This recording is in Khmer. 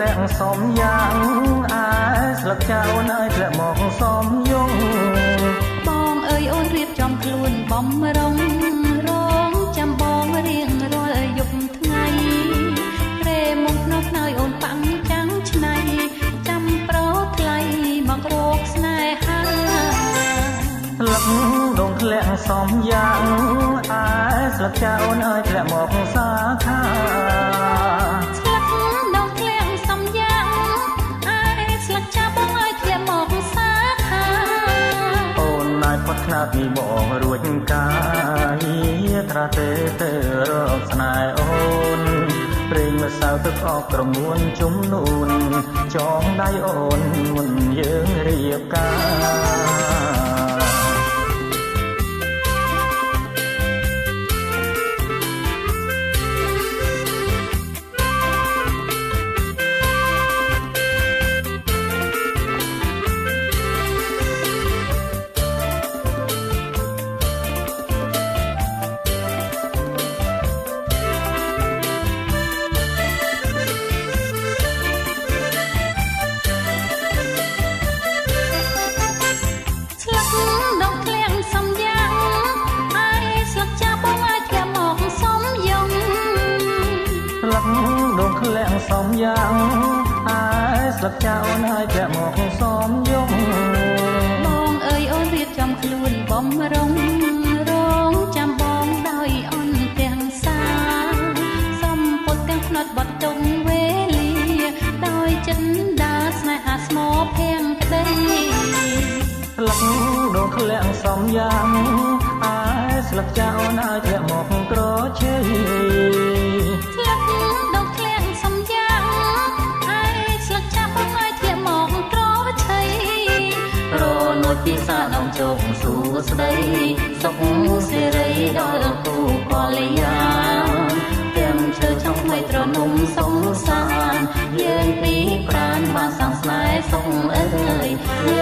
លាក់សំយ៉ាងអាយស្លឹកចៅនើយធ្លាក់មកសំយងបងអើយអូនរៀបចំខ្លួនបំរុងរងចាំបងរៀងរាល់យប់ថ្ងៃព្រែមកក្នុងខ្នើយអូនប៉ាំងចាំងឆ្នៃចាំប្រថ្លៃមករកស្នេហាស្លឹកដងធ្លាក់សំយ៉ាងអាយស្លឹកចៅនើយធ្លាក់មកសាខាស្លឹកដងធ្លាក់សំយ៉ាងអាយស្លឹកចៅបងអើយធ្លាក់មកសាខាអូនណៃផុតខ្នាតពីបងរួចកាយត្រាទេទៅរកស្នេហ៍អូនព្រេងម្សៅទឹកអកក្រមួនជំនូនចងដៃអូនមុនយើងរៀបការដងធ្លាក់សំយ៉ាងអាយស្លឹកចៅនើយធ្លាក់មកសំយងបងអើយអូនរៀបចំខ្លួនបំរុងរងចាំបងដោយអន់ទាំងសាសំពុតទាំងផ្នត់បត់ចុងវេលាដោយចិនដាស្នេហាស្មោភាំងក្តីស្លឹកដងធ្លាក់សំយ៉ាងអាយស្លឹកចៅនើយធ្លាក់មកក្រជ័យស្លឹកដងធ្លាក់សំយ៉ាងអាយស្លឹកចាស់បងអើយធ្លាក់មកក្រឆៃរនួចពីសាដងជោគសួស្ដីសុខសេរីដល់គូកល្យាទាំងឈើចង់ថ្មីត្រនំសងសានយើងពីប្រានបានសាងស្នេហ៍សុខអើយ